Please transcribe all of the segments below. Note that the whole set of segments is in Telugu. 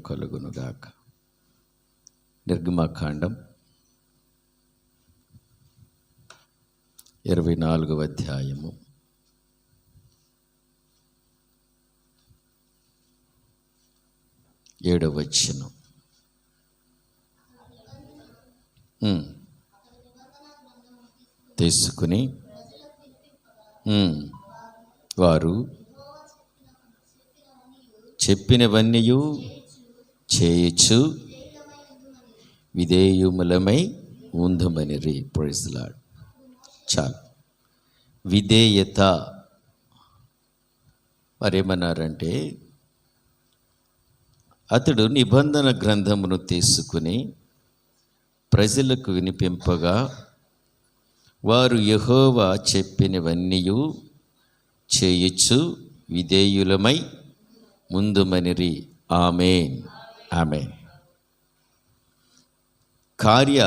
కలుగునుగాక. నిర్గమకాండం 24వ అధ్యాయము 7వ వచనం. తీసుకుని వారు చెప్పినవన్నీ చేయొచ్చు విధేయుములమై ఉందమనిరి. Praise the lord. చాలు. విధేయత. మరేమన్నారంటే, అతడు నిబంధన గ్రంథమును తీసుకుని ప్రజలకు వినిపింపగా వారు యెహోవా చెప్పినవన్నీ చేయొచ్చు విధేయులమై ముందుమనిరి. ఆమేన్, ఆమేన్. కార్య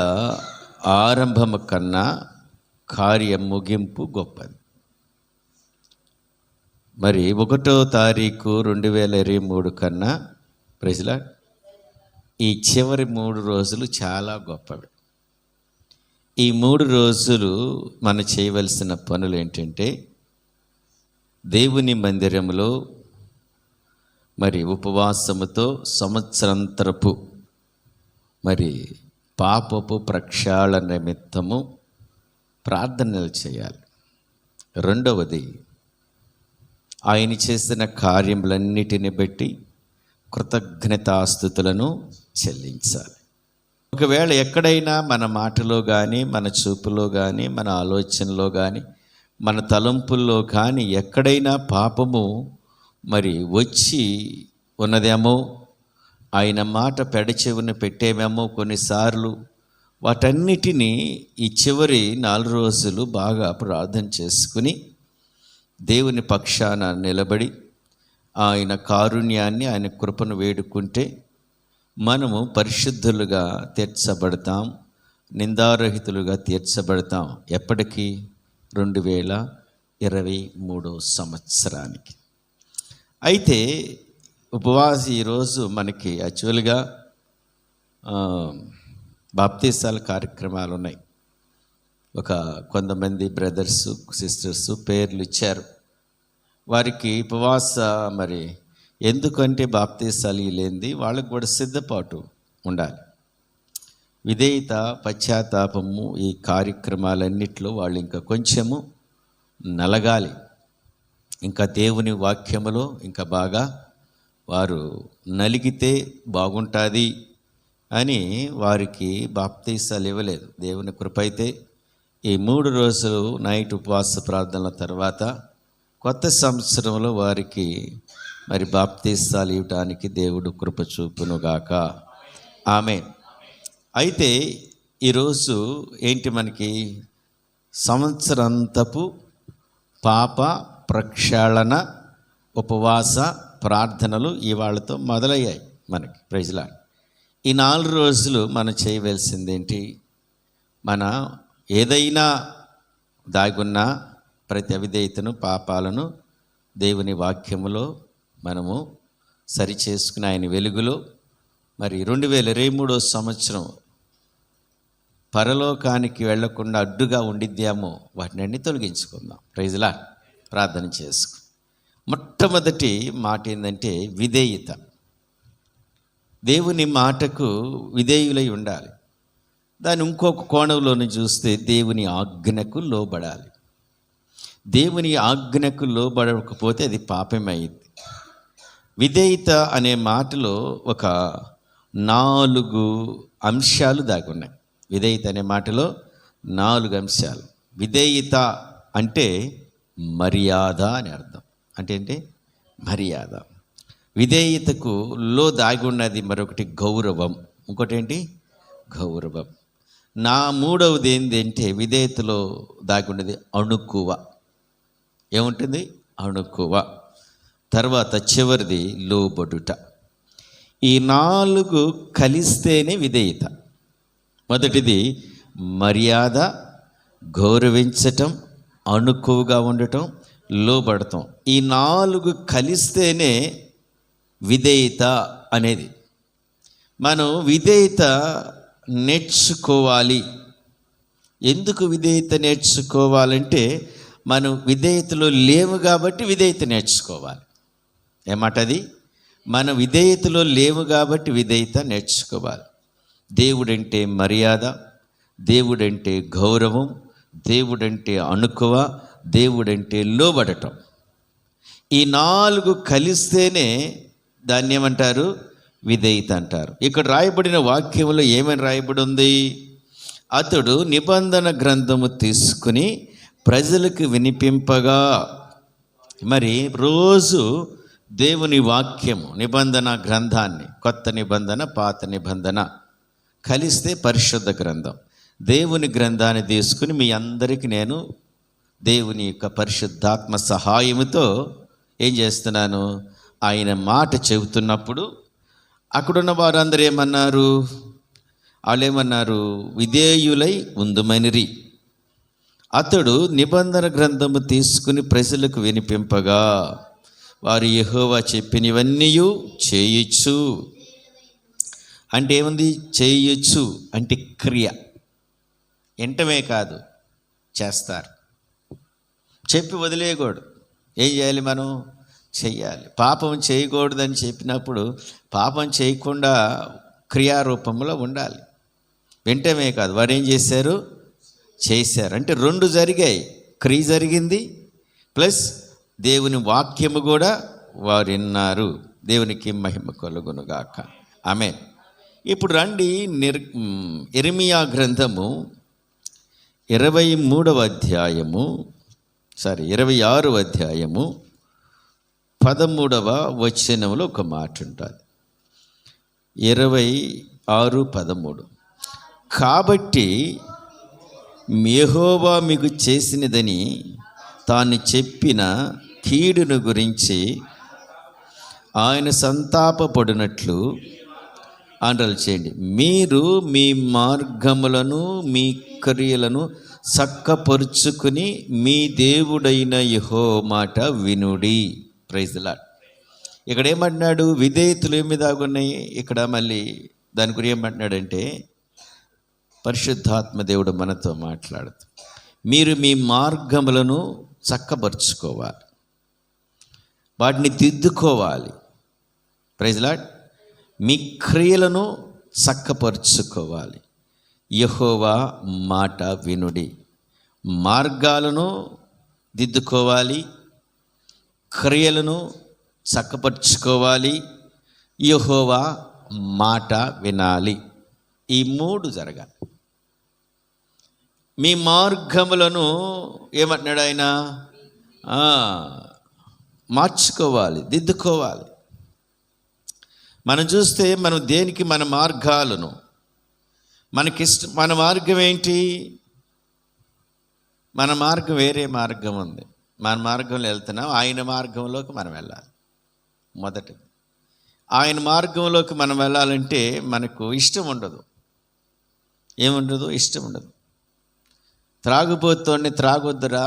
ఆరంభము కన్నా కార్య ముగింపు గొప్పది. మరి 1వ తారీఖు 2023 కన్నా ప్రజల ఈ చివరి 3 రోజులు చాలా గొప్పవి. ఈ 3 రోజులు మనం చేయవలసిన పనులు ఏంటంటే, దేవుని మందిరంలో మరి ఉపవాసముతో సంవత్సరాంతరపు మరి పాపపు ప్రక్షాళన నిమిత్తము ప్రార్థనలు చేయాలి. రెండవది, ఆయన చేసిన కార్యములన్నిటిని బట్టి కృతజ్ఞతాస్తుతులను చెల్లించాలి. ఒకవేళ ఎక్కడైనా మన మాటలో కానీ, మన చూపులో కానీ, మన ఆలోచనలో కానీ, మన తలంపుల్లో కానీ ఎక్కడైనా పాపము మరి వచ్చి ఉన్నదేమో, ఆయన మాట పెడచెవిన పెట్టేమేమో కొన్నిసార్లు, వాటన్నిటినీ ఈ చివరి 4 రోజులు బాగా ప్రార్థన చేసుకుని దేవుని పక్షాన నిలబడి ఆయన కారుణ్యాన్ని, ఆయన కృపను వేడుకుంటే మనము పరిశుద్ధులుగా తీర్చబడతాం, నిందారహితులుగా తీర్చబడతాం. ఎప్పటికీ? 2023 సంవత్సరానికి. అయితే ఉపవాస ఈరోజు మనకి యాక్చువల్గా బాప్తీసాల కార్యక్రమాలు ఉన్నాయి. కొంతమంది బ్రదర్స్ సిస్టర్స్ పేర్లు ఇచ్చారు. వారికి ఉపవాస మరి ఎందుకంటే బాప్తీసాలు లేనిది వాళ్ళకు కూడా సిద్ధపాటు ఉండాలి. విధేయత, పశ్చాత్తాపము, ఈ కార్యక్రమాలన్నిట్లో వాళ్ళు ఇంకా కొంచెము నలగాలి. ఇంకా దేవుని వాక్యములో ఇంకా బాగా వారు నలిగితే బాగుంటుంది అని వారికి బాప్తీసాలు ఇవ్వలేదు. దేవుని కృప అయితే ఈ 3 రోజులు నైట్ ఉపవాస ప్రార్థనల తర్వాత కొత్త సంవత్సరంలో వారికి మరి బాప్తీసాలు ఇవ్వటానికి దేవుడు కృప చూపునుగాక. ఆమేన్. అయితే ఈరోజు ఏంటి, మనకి సంవత్సరాంతపు పాప ప్రక్షాళన ఉపవాస ప్రార్థనలు ఇవాళతో మొదలయ్యాయి మనకి. Praise the lord. ఈ 4 రోజులు మనం చేయవలసింది ఏంటి? మన ఏదైనా దాగున్న ప్రతి అవిధేయతను, పాపాలను దేవుని వాక్యములో మనము సరి చేసుకుని ఆయన వెలుగులో మరి 2023 సంవత్సరం పరలోకానికి వెళ్లకుండా అడ్డుగా ఉండిద్దామో వాటిని అన్ని తొలగించుకుందాం. Praise the lord. ప్రార్థన చేసుకు. మొట్టమొదటి మాట ఏంటంటే విధేయత. దేవుని మాటకు విధేయులై ఉండాలి. దాన్ని ఇంకొక కోణంలోని చూస్తే దేవుని ఆజ్ఞకు లోబడాలి. దేవుని ఆజ్ఞకు లోబడకపోతే అది పాపమైంది. విధేయత అనే మాటలో ఒక 4 అంశాలు దాగి ఉన్నాయి. విధేయత అనే మాటలో 4 అంశాలు. విధేయత అంటే మర్యాద అని అర్థం. అంటే ఏంటి? మర్యాద. విధేయతకు దాగి ఉన్నది మరొకటి గౌరవం. ఇంకోటి ఏంటి? గౌరవం. మూడవది ఏంటంటే విధేయతలో దాగి ఉన్నది అణుకువ. ఏముంటుంది? అణుకువ. తర్వాత చివరిది లోబడుట. ఈ 4 కలిస్తేనే విధేయత. మొదటిది మర్యాద, గౌరవించటం, అణుకువగా ఉండటం, లోబడటం. ఈ 4 కలిస్తేనే విధేయత అనేది. మనం విధేయత నేర్చుకోవాలి. ఎందుకు విధేయత నేర్చుకోవాలంటే మనం విధేయతలో లేవు కాబట్టి విధేయత నేర్చుకోవాలి. ఏమాటది? మనం విధేయతలో లేవు కాబట్టి విధేయత నేర్చుకోవాలి. దేవుడంటే మర్యాద, దేవుడంటే గౌరవం, దేవుడంటే అణుకువ, దేవుడంటే లోబడటం. ఈ 4 కలిస్తేనే దాన్ని ఏమంటారు? విధేయత అంటారు. ఇక్కడ రాయబడిన వాక్యంలో ఏమని రాయబడి ఉంది? అతడు నిబంధన గ్రంథము తీసుకుని ప్రజలకు వినిపింపగా. మరి రోజు దేవుని వాక్యము, నిబంధన గ్రంథాన్ని, కొత్త నిబంధన పాత నిబంధన కలిస్తే పరిశుద్ధ గ్రంథం. దేవుని గ్రంథాన్ని తీసుకుని మీ అందరికీ నేను దేవుని యొక్క పరిశుద్ధాత్మ సహాయముతో ఏం చేస్తున్నాను? ఆయన మాట చెబుతున్నప్పుడు అక్కడున్న వారందరూ ఏమన్నారు? వాళ్ళు ఏమన్నారు? విధేయులై ఉందుమనిరి. అతడు నిబంధన గ్రంథము తీసుకుని ప్రజలకు వినిపింపగా వారు యెహోవా చెప్పినవన్నీ చేయొచ్చు. అంటే ఏముంది? చేయొచ్చు అంటే క్రియ. వింటమే కాదు, చేస్తారు. చెప్పి వదిలేయకూడదు. ఏం చేయాలి? మనం చెయ్యాలి. పాపం చేయకూడదని చెప్పినప్పుడు పాపం చేయకుండా క్రియారూపంలో ఉండాలి. వింటమే కాదు, వారు ఏం చేశారు? చేశారు. అంటే 2 జరిగాయి. క్రియ జరిగింది, ప్లస్ దేవుని వాక్యము కూడా వారు విన్నారు. దేవునికి మహిమ కలుగునుగాక. ఆమేన్. ఇప్పుడు రండి, యెరెమీయా గ్రంథము 26వ అధ్యాయము 13వ వచనంలో ఒక మాట ఉంటుంది. 26:13. కాబట్టి యెహోవా మీకు చేసినదని తాను చెప్పిన కీడును గురించి ఆయన సంతాపపడినట్లు ఆందోళన చేయండి. మీరు మీ మార్గములను మీ క్రియలను చక్కపరుచుకుని మీ దేవుడైన యెహోవా మాట వినుడి. Praise the lord. ఇక్కడ ఏమంటున్నాడు? విధేయతలు ఏమి దాగున్నాయి? ఇక్కడ మళ్ళీ దాని గురించి ఏమంటున్నాడంటే పరిశుద్ధాత్మ దేవుడు మనతో మాట్లాడుతూ, మీరు మీ మార్గములను చక్కపరుచుకోవాలి, వాటిని దిద్దుకోవాలి. Praise the lord. మీ క్రియలను చక్కపరుచుకోవాలి. యెహోవా మాట వినుడి. మార్గాలను దిద్దుకోవాలి, క్రియలను చక్కపరుచుకోవాలి, యెహోవా మాట వినాలి. ఈ 3 జరగాలి. మీ మార్గములను ఏమంటున్నాడు ఆయన? మార్చుకోవాలి, దిద్దుకోవాలి. మనం చూస్తే మనం దేనికి మన మార్గాలను, మన మార్గం ఏంటి? మన మార్గం వేరే మార్గం ఉంది. మన మార్గంలో వెళ్తున్నాం, ఆయన మార్గంలోకి మనం వెళ్ళాలి. మొదటి ఆయన మార్గంలోకి మనం వెళ్ళాలంటే మనకు ఇష్టం ఉండదు. ఏముండదు? ఇష్టం ఉండదు. త్రాగుబోతోండి త్రాగొద్దురా,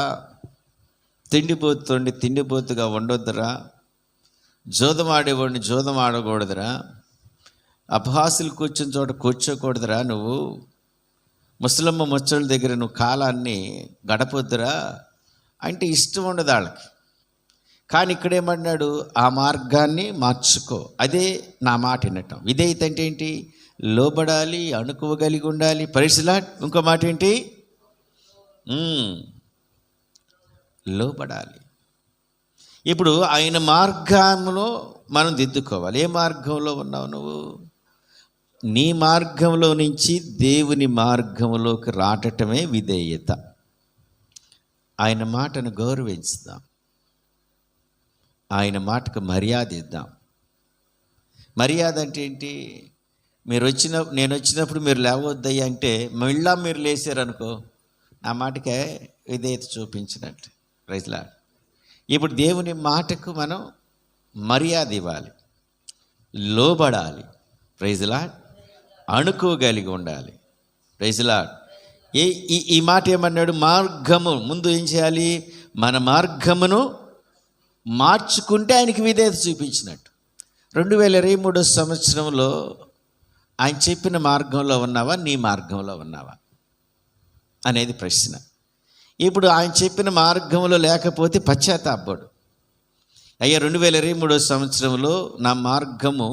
తిండిపోతోండి తిండిపోతుగా ఉండొద్దురా, జోదం ఆడేవాడిని జోదం ఆడకూడదురా, అపహాసులు కూర్చుని చోట కూర్చోకూడదురా, నువ్వు ముసలమ్మ ముచ్చళ్ళ దగ్గర నువ్వు కాలాన్ని గడపొద్దురా అంటే ఇష్టం ఉండదు వాళ్ళకి. కానీ ఇక్కడేమన్నాడు? ఆ మార్గాన్ని మార్చుకో. అదే నా మాట వినటం. విధేయత అంటే ఏంటి? లోబడాలి, అణుకువ కలిగి ఉండాలి. Praise the Lord. ఇంకో మాట ఏంటి? లోబడాలి. ఇప్పుడు ఆయన మార్గంలో మనం దిద్దుకోవాలి. ఏ మార్గంలో ఉన్నావు నువ్వు? నీ మార్గంలో నుంచి దేవుని మార్గంలోకి రావటమే విధేయత. ఆయన మాటను గౌరవించుదాం, ఆయన మాటకు మర్యాద ఇద్దాం. మర్యాద అంటే ఏంటి? నేను వచ్చినప్పుడు మీరు లేవద్దయ్యా అంటే మళ్ళా మీరు లేచారనుకో, నా మాటకే విధేయత చూపించినట్టు. Praise the Lord. ఇప్పుడు దేవుని మాటకు మనం మర్యాద ఇవ్వాలి, లోబడాలి. Praise the lord. అణుకోగలిగి ఉండాలి. Praise the lord. ఈ మాట ఏమన్నాడు? మార్గము. ముందు ఏం చేయాలి? మన మార్గమును మార్చుకుంటే ఆయనకి విధేయత చూపించినట్టు. 2023 సంవత్సరంలో ఆయన చెప్పిన మార్గంలో ఉన్నావా, నీ మార్గంలో ఉన్నావా అనేది ప్రశ్న. ఇప్పుడు ఆయన చెప్పిన మార్గంలో లేకపోతే పశ్చాత్తాపడు. అయ్యా 2023 సంవత్సరంలో నా మార్గము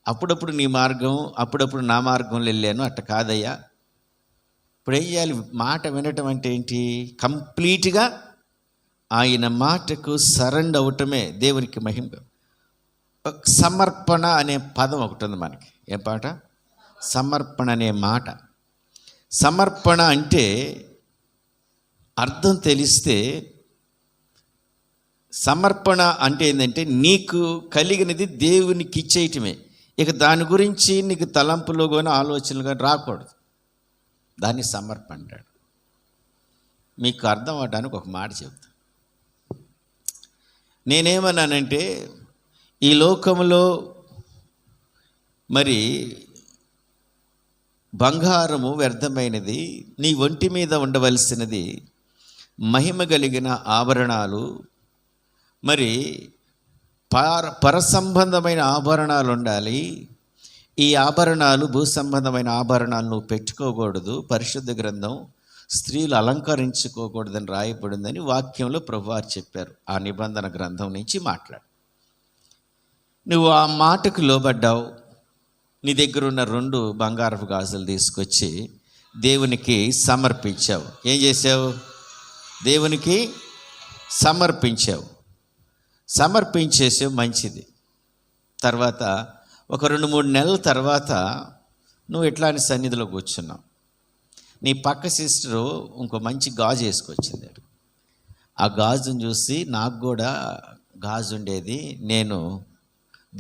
అప్పుడప్పుడు నీ మార్గం, అప్పుడప్పుడు నా మార్గంలో వెళ్ళాను, అట్ట కాదయ్యా. ఇప్పుడు ఏం చేయాలి? మాట వినటం అంటే ఏంటి? కంప్లీట్గా ఆయన మాటకు సరెండర్ అవటమే దేవునికి మహిమ. సమర్పణ అనే పదం ఒకటి ఉంది మనకి. ఏం పాట? సమర్పణ అనే మాట. సమర్పణ అంటే అర్థం తెలిస్తే, సమర్పణ అంటే ఏంటంటే నీకు కలిగినది దేవునికి ఇచ్చేయటమే. ఇక దాని గురించి నీకు తలంపులు కానీ ఆలోచనలు కానీ రాకూడదు. దాన్ని సమర్పణ అంటాడు. మీకు అర్థం అవడానికి ఒక మాట చెప్తా. నేనేమన్నానంటే, ఈ లోకంలో మరి బంగారము వ్యర్థమైనది, నీ ఒంటి మీద ఉండవలసినది మహిమ కలిగిన ఆభరణాలు, మరి పరసంబంధమైన ఆభరణాలు ఉండాలి. ఈ ఆభరణాలు, భూ సంబంధమైన ఆభరణాలు నువ్వు పెట్టుకోకూడదు. పరిశుద్ధ గ్రంథం స్త్రీలు అలంకరించుకోకూడదని రాయబడిందని వాక్యంలో ప్రభువారు చెప్పారు. ఆ నిబంధన గ్రంథం నుంచి మాట్లాడు. నువ్వు ఆ మాటకు లోబడ్డావు. నీ దగ్గర ఉన్న 2 బంగారపు గాజులు తీసుకొచ్చి దేవునికి సమర్పించావు. ఏం చేసావు? దేవునికి సమర్పించావు. సమర్పించేసావు, మంచిది. తర్వాత ఒక 2-3 నెలల తర్వాత నువ్వు ఇట్లాంటి సన్నిధిలో కూర్చున్నావు. నీ పక్క సిస్టరు ఇంకో మంచి గాజు వేసుకొచ్చింది. ఆ గాజును చూసి నాకు కూడా గాజు ఉండేది, నేను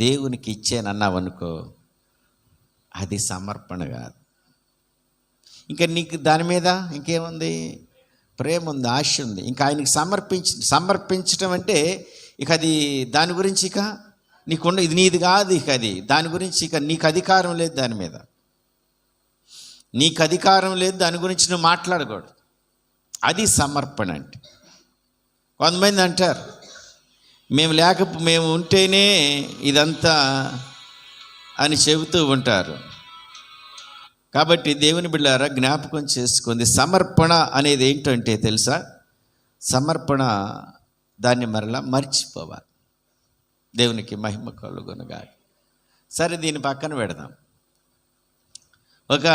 దేవునికి ఇచ్చానన్నావు అనుకో, అది సమర్పణ కాదు. ఇంకా నీకు దాని మీద ఇంకేముంది? ప్రేమ ఉంది, ఆశ ఉంది. ఇంకా ఆయనకి సమర్పించటం అంటే ఇక అది దాని గురించి ఇక నీకు ఇది నీది కాదు. ఇక అది దాని గురించి ఇక నీకు అధికారం లేదు. దాని మీద నీకు అధికారం లేదు. దాని గురించి నువ్వు మాట్లాడకూడదు. అది సమర్పణ అంటే. కొంతమంది అంటారు, మేము ఉంటేనే ఇదంతా అని చెబుతూ ఉంటారు. కాబట్టి దేవుని బిడ్డలారా, జ్ఞాపకం చేసుకుంది. సమర్పణ అనేది ఏంటంటే తెలుసా? సమర్పణ దాన్ని మరలా మర్చిపోవాలి. దేవునికి మహిమ కలుగునుగా. సరే, దీని పక్కన పెడదాం. ఒక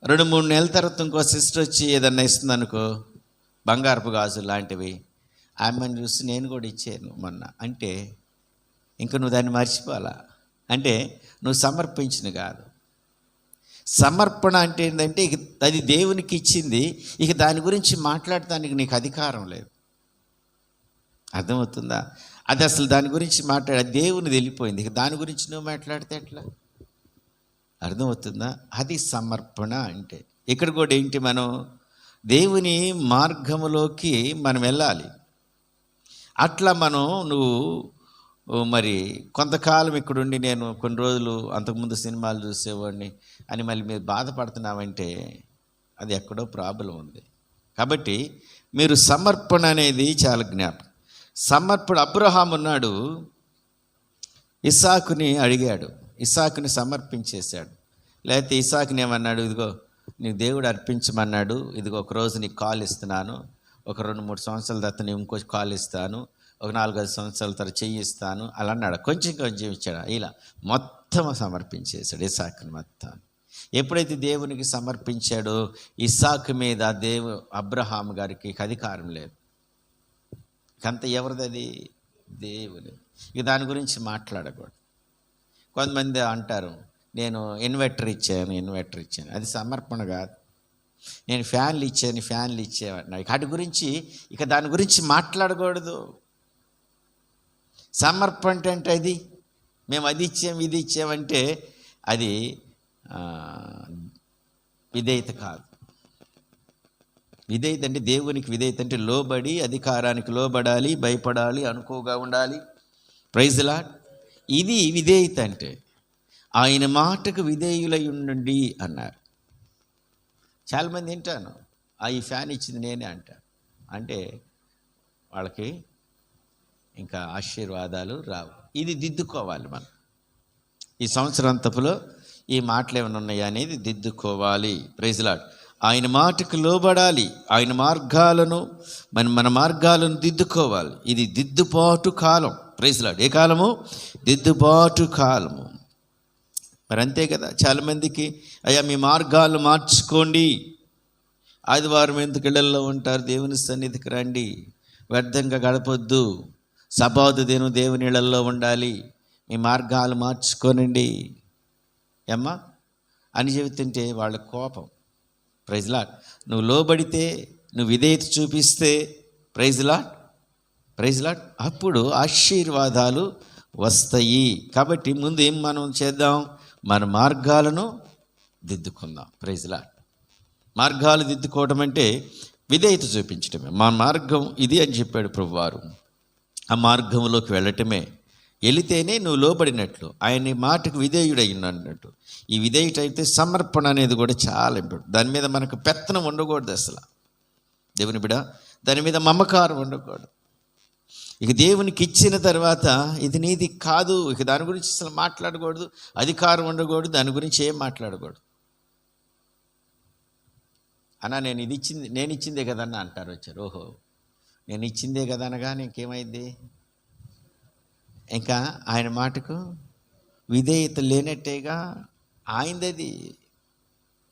2-3 నెలల తర్వాత ఇంకో సిస్టర్ వచ్చి ఏదన్నా ఇస్తుంది అనుకో, బంగారపు గాజులు లాంటివి. ఆమెను చూసి నేను కూడా ఇచ్చాను మొన్న అంటే ఇంక నువ్వు దాన్ని మర్చిపోవాలా? అంటే నువ్వు సమర్పించిన కాదు. సమర్పణ అంటే ఏంటంటే ఇక అది దేవునికి ఇచ్చింది, ఇక దాని గురించి మాట్లాడటానికి నీకు అధికారం లేదు. అర్థమవుతుందా? అది అసలు దాని గురించి దేవుని వెళ్ళిపోయింది. ఇక దాని గురించి నువ్వు మాట్లాడితే ఎట్లా? అర్థమవుతుందా? అది సమర్పణ అంటే. ఇక్కడ కూడా ఏంటి? మనం దేవుని మార్గములోకి మనం వెళ్ళాలి. అట్లా నువ్వు మరి కొంతకాలం ఇక్కడుండి నేను కొన్ని రోజులు అంతకుముందు సినిమాలు చూసేవాడిని అని మళ్ళీ మీరు బాధపడుతున్నామంటే అది ఎక్కడో ప్రాబ్లం ఉంది. కాబట్టి మీరు సమర్పణ అనేది చాలా జ్ఞాపకం. సమర్పణ. అబ్రహాం ఉన్నాడు, ఇస్సాకుని అడిగాడు, ఇస్సాకుని సమర్పించేశాడు. లేకపోతే ఇస్సాకుని ఏమన్నాడు? ఇదిగో నీకు దేవుడు అర్పించమన్నాడు, ఇదిగో ఒకరోజు నీకు కాల్ ఇస్తున్నాను, ఒక 2-3 సంవత్సరాల తర్వాత నేను ఇంకో కాల్ ఇస్తాను, ఒక 4-5 సంవత్సరాల తర్వాత చెయ్యిస్తాను అలా అన్నాడు. కొంచెం ఇచ్చాడు. ఇలా మొత్తం సమర్పించేశాడు ఇస్సాకుని మొత్తం. ఎప్పుడైతే దేవునికి సమర్పించాడో ఇస్సాకు మీద అబ్రహాం గారికి అధికారం లేదు. కంత ఎవరిది? అది దేవుని. ఇక దాని గురించి మాట్లాడకూడదు. కొంతమంది అంటారు, నేను ఇన్వర్టర్ ఇచ్చాను. అది సమర్పణ కాదు. నేను ఫ్యాన్లు ఇచ్చేవాడిని. వాటి గురించి ఇక దాని గురించి మాట్లాడకూడదు. సమర్పణ అంటే అది మేము అది ఇది ఇచ్చామంటే అది విధేయత కాదు. విధేయత అంటే దేవునికి విధేయత అంటే లోబడి, అధికారానికి లోబడాలి, భయపడాలి, అనుకోగా ఉండాలి. Praise the Lord. ఇది విధేయత అంటే. ఆయన మాటకు విధేయులై ఉండండి అన్నారు. చాలామంది వింటాను, ఈ ఫ్యాన్ ఇచ్చింది నేనే అంటారు. అంటే వాళ్ళకి ఇంకా ఆశీర్వాదాలు రావు. ఇది దిద్దుకోవాలి మనం. ఈ సంవత్సరాంతపులో ఈ మాటలు ఏమైనా ఉన్నాయా అనేది దిద్దుకోవాలి. Praise lord. ఆయన మాటకు లోబడాలి. ఆయన మార్గాలను మన మార్గాలను దిద్దుకోవాలి. ఇది దిద్దుబాటు కాలం. Praise lord. ఏ కాలము? దిద్దుబాటు కాలము. మరి అంతే కదా, చాలామందికి అయ్యా మీ మార్గాలు మార్చుకోండి, ఆదివారం ఎందుకు ఇళ్లలో ఉంటారు, దేవుని సన్నిధికి రండి, వ్యర్థంగా గడపొద్దు, సబాతు దినం దేవుని ఇళ్లలో ఉండాలి, మీ మార్గాలు మార్చుకోనండి ఏమ్మా అని చెబుతుంటే వాళ్ళ కోపం. Praise Lord. నువ్వు లోబడితే, నువ్వు విధేయత చూపిస్తే, ప్రైజ్ లార్డ్, అప్పుడు ఆశీర్వాదాలు వస్తాయి. కాబట్టి ముందు ఏం మనం చేద్దాం? మన మార్గాలను దిద్దుకుందాం. Praise lord. మార్గాలు దిద్దుకోవడం అంటే విధేయత చూపించడమే. మా మార్గం ఇది అని చెప్పాడు ప్రభువారు. ఆ మార్గంలోకి వెళ్ళటమే. వెళితేనే నువ్వు లోబడినట్లు, ఆయన మాటకు విధేయుడై అన్నట్టు. ఈ విధేయుడు అయితే సమర్పణ అనేది కూడా చాలా ఇంపార్టెంట్. దాని మీద మనకు పెత్తనం ఉండకూడదు అసలు. దేవుని బిడ్డ, దాని మీద మమకారం ఉండకూడదు. ఇక దేవునికి ఇచ్చిన తర్వాత ఇది నీది కాదు, ఇక దాని గురించి అసలు మాట్లాడకూడదు, అధికారం ఉండకూడదు, దాని గురించి ఏం మాట్లాడకూడదు. అన్నా నేను ఇచ్చిందే కదన్నా అంటారు. వచ్చారు, ఓహో నేను ఇచ్చిందే కదా అనగా నీకేమైంది? ఇంకా ఆయన మాటకు విధేయత లేనట్టేగా, ఆయనది.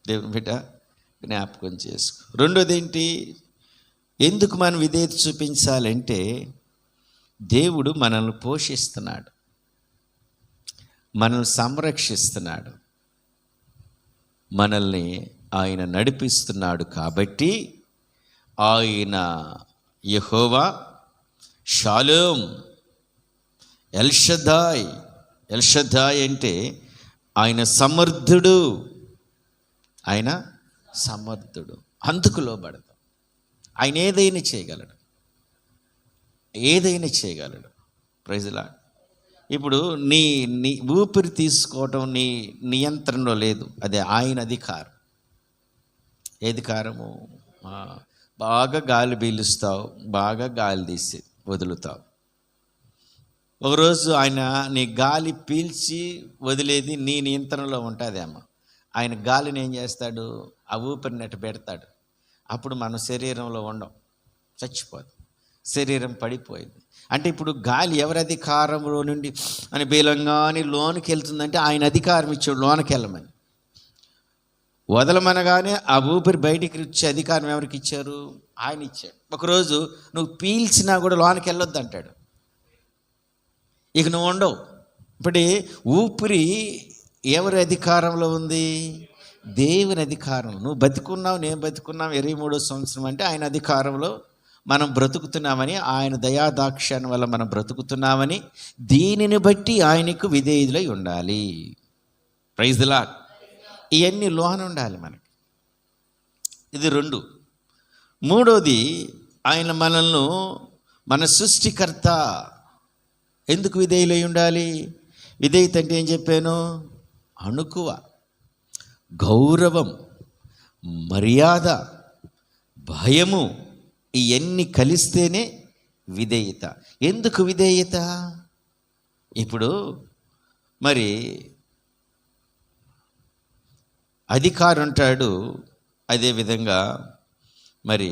దేవుని బిడ్డ జ్ఞాపకం చేసుకో. రెండోది ఏంటి? ఎందుకు మనం విధేయత చూపించాలంటే దేవుడు మనల్ని పోషిస్తున్నాడు, మనల్ని సంరక్షిస్తున్నాడు, మనల్ని ఆయన నడిపిస్తున్నాడు. కాబట్టి ఆయన యెహోవా షాలోమ్, ఎల్షదాయ్ అంటే ఆయన సమర్థుడు. ఆయన సమర్థుడు. అందుకు లోబడతాం. ఆయన ఏదైనా చేయగలడు. Praise lord. ఇప్పుడు నీ ఊపిరి తీసుకోవటం నీ నియంత్రణలో లేదు, అదే ఆయన అధికారం. ఏ అధికారము? బాగా గాలి పీలుస్తావు, బాగా గాలి తీసి వదులుతావు. ఒకరోజు ఆయన నీ గాలి పీల్చి వదిలేది నీ నియంత్రణలో ఉంటుందేమో. ఆయన గాలిని ఏం చేస్తాడు? ఆ ఊపిరిని నెట్ట పెడతాడు. అప్పుడు మన శరీరంలో ఉండం, చచ్చిపోదు, శరీరం పడిపోయింది. అంటే ఇప్పుడు గాలి ఎవరి అధికారంలో నుండి అని బీలంగాని లోనికి వెళ్తుందంటే ఆయన అధికారం ఇచ్చాడు లోనికి వెళ్ళమని. వదలమనగానే ఆ ఊపిరి బయటికి వచ్చే అధికారం ఎవరికి ఇచ్చారు? ఆయన ఇచ్చాడు. ఒకరోజు నువ్వు పీల్చినా కూడా లోనికి వెళ్ళొద్దు అంటాడు. ఇక నువ్వు ఉండవు. ఇప్పుడు ఊపిరి ఎవరి అధికారంలో ఉంది? దేవుని అధికారం. నువ్వు బతికున్నావు, నేను బతికున్నావు 23వ సంవత్సరం అంటే ఆయన అధికారంలో మనం బ్రతుకుతున్నామని, ఆయన దయాదాక్షాన్ని వల్ల మనం బ్రతుకుతున్నామని, దీనిని బట్టి ఆయనకు విధేయులై ఉండాలి. Praise the Lord. ఇవన్నీ లోన ఉండాలి మనకి. ఇది 2. మూడోది, ఆయన మనల్ని మన సృష్టికర్త. ఎందుకు విధేయులై ఉండాలి? విధేయత అంటే ఏం చెప్పాను? అణుకువ, గౌరవం, మర్యాద, భయము, ఇవన్నీ కలిస్తేనే విధేయత. ఎందుకు విధేయత? ఇప్పుడు మరి అధికారి ఉంటాడు, అదేవిధంగా మరి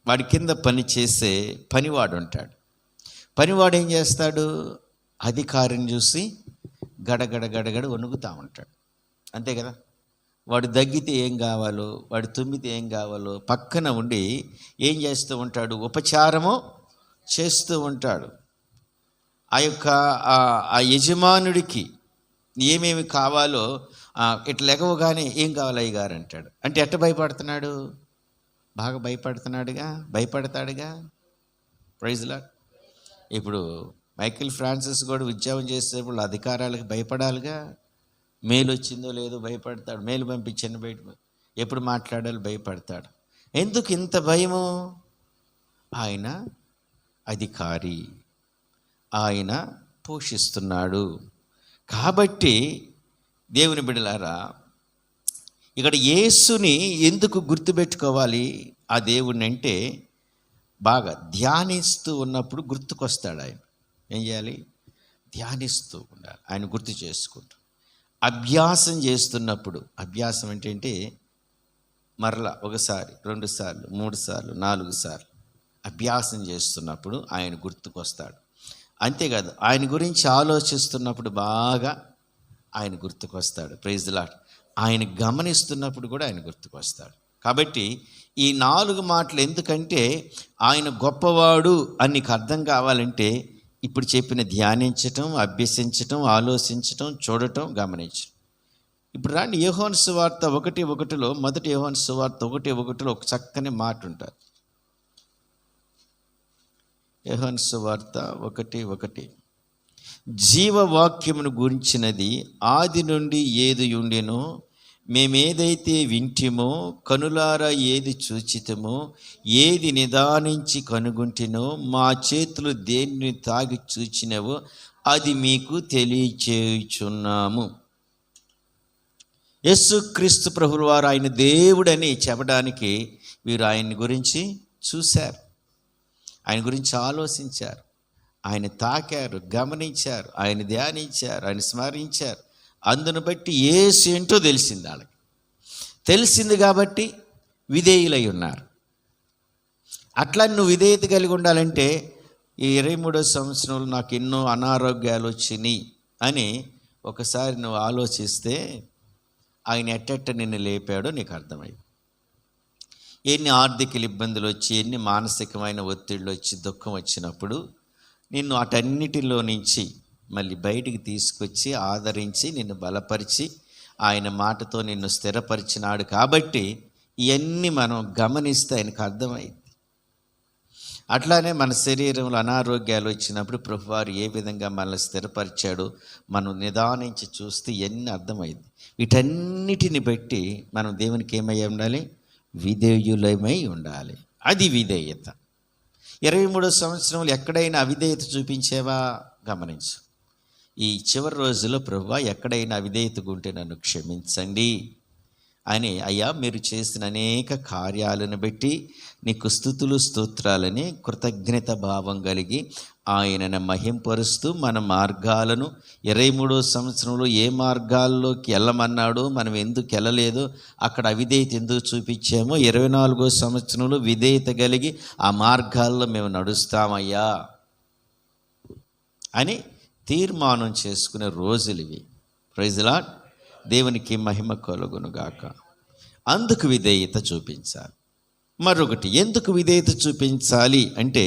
వాడి కింద పని చేసే పనివాడు ఉంటాడు. పనివాడు ఏం చేస్తాడు? అధికారిని చూసి గడగడ వణుకుతూ ఉంటాడు. అంతే కదా. వాడు దగ్గితే ఏం కావాలో, వాడు తుమ్మితే ఏం కావాలో పక్కన ఉండి ఏం చేస్తూ ఉంటాడు? ఉపచారము చేస్తూ ఉంటాడు. ఆ యజమానుడికి ఏమేమి కావాలో ఇట్లా లెగవగానే ఏం కావాలి అయ్యగారు అంటాడు. అంటే ఎట్ట భయపడుతున్నాడు? బాగా భయపడతాడుగా. Praise lord. ఇప్పుడు మైకేల్ ఫ్రాన్సిస్ కూడా ఉద్యోగం చేసేప్పుడు అధికారాలకు భయపడాలిగా. మెయిల్ వచ్చిందో లేదో భయపడతాడు. మెయిల్ పంపించండి బయట, ఎప్పుడు మాట్లాడాలి భయపడతాడు. ఎందుకు ఇంత భయము? ఆయన అధికారి, ఆయన పోషిస్తున్నాడు. కాబట్టి దేవుని బిడ్డలారా, ఇక్కడ యేసుని ఎందుకు గుర్తుపెట్టుకోవాలి? ఆ దేవుణ్ణి అంటే బాగా ధ్యానిస్తూ ఉన్నప్పుడు గుర్తుకొస్తాడు ఆయన. ఏం చేయాలి? ధ్యానిస్తూ ఉండాలి, ఆయన గుర్తు చేసుకుంటూ. అభ్యాసం చేస్తున్నప్పుడు, అభ్యాసం అంటే మరలా ఒకసారి, 2 సార్లు, 3 సార్లు, 4 సార్లు అభ్యాసం చేస్తున్నప్పుడు ఆయన గుర్తుకొస్తాడు. అంతేకాదు, ఆయన గురించి ఆలోచిస్తున్నప్పుడు బాగా ఆయన గుర్తుకొస్తాడు. Praise the lord. ఆయన గమనిస్తున్నప్పుడు కూడా ఆయన గుర్తుకొస్తాడు. కాబట్టి ఈ 4 మాటలు ఎందుకంటే ఆయన గొప్పవాడు అని నీకు అర్థం కావాలంటే ఇప్పుడు చెప్పిన ధ్యానించటం, అభ్యసించటం, ఆలోచించటం, చూడటం, గమనించటం. ఇప్పుడు రాండి యోహాను సువార్త 1:1లో, మొదటి యోహాను సువార్త 1:1లో ఒక చక్కని మాట ఉంటుంది. యోహాను సువార్త 1:1 జీవవాక్యమును గురించినది ఆది నుండి ఏది ఉండెనో, మేమేదైతే వింటిమో, కనులారా ఏది చూచితమో, ఏది నిదానించి కనుగొంటినో, మా చేతులు దేన్ని తాగి చూచినవో అది మీకు తెలియచేయుచున్నాము. యేసుక్రీస్తు ప్రభువు వారు ఆయన దేవుడని చెప్పడానికి వీరు ఆయన్ని గురించి చూశారు, ఆయన గురించి ఆలోచించారు, ఆయన తాకారు, గమనించారు, ఆయన ధ్యానించారు, ఆయన స్మరించారు. అందును బట్టి యేసు ఏంటో తెలిసింది వాళ్ళకి. తెలిసింది కాబట్టి విధేయులై ఉన్నారు. అట్లా నువ్వు విధేయత కలిగి ఉండాలంటే ఈ 23వ సంవత్సరంలో నాకు ఎన్నో అనారోగ్యాలు వచ్చినాయి అని ఒకసారి నువ్వు ఆలోచిస్తే ఆయన ఎట్టెట్ట నిన్ను లేపాడో నీకు అర్థమైంది. ఎన్ని ఆర్థిక ఇబ్బందులు వచ్చి, ఎన్ని మానసికమైన ఒత్తిళ్ళు వచ్చి, దుఃఖం వచ్చినప్పుడు నిన్ను అటన్నిటిలో నుంచి మళ్ళీ బయటికి తీసుకొచ్చి ఆదరించి నిన్ను బలపరిచి ఆయన మాటతో నిన్ను స్థిరపరిచినాడు. కాబట్టి ఇవన్నీ మనం గమనిస్తే ఆయనకు అర్థమైంది. అట్లానే మన శరీరంలో అనారోగ్యాలు వచ్చినప్పుడు ప్రభువారు ఏ విధంగా మనల్ని స్థిరపరిచాడో మనం నిదానించి చూస్తే ఎన్ని అర్థమైంది. వీటన్నిటిని బట్టి మనం దేవునికి ఏమై ఉండాలి? విధేయులమై ఉండాలి. అది విధేయత. 23వ సంవత్సరంలో ఎక్కడైనా అవిధేయత చూపించేవా? గమనించు. ఈ చివరి రోజుల్లో ప్రభువా ఎక్కడైనా అవిధేయతగా ఉంటే నన్ను క్షమించండి అని, అయ్యా మీరు చేసిన అనేక కార్యాలను బట్టి నీకు స్తుతులు స్తోత్రాలని కృతజ్ఞత భావం కలిగి ఆయనను మహింపరుస్తూ మన మార్గాలను 23వ సంవత్సరంలో ఏ మార్గాల్లోకి వెళ్ళమన్నాడో మనం ఎందుకు వెళ్ళలేదో, అక్కడ అవిధేయత ఎందుకు చూపించామో 24వ సంవత్సరంలో విధేయత కలిగి ఆ మార్గాల్లో మేము నడుస్తామయ్యా అని తీర్మానం చేసుకునే రోజులు ఇవి. Praise the Lord. దేవునికి మహిమ కలుగునుగాక. అందుకు విధేయత చూపించాలి. మరొకటి, ఎందుకు విధేయత చూపించాలి అంటే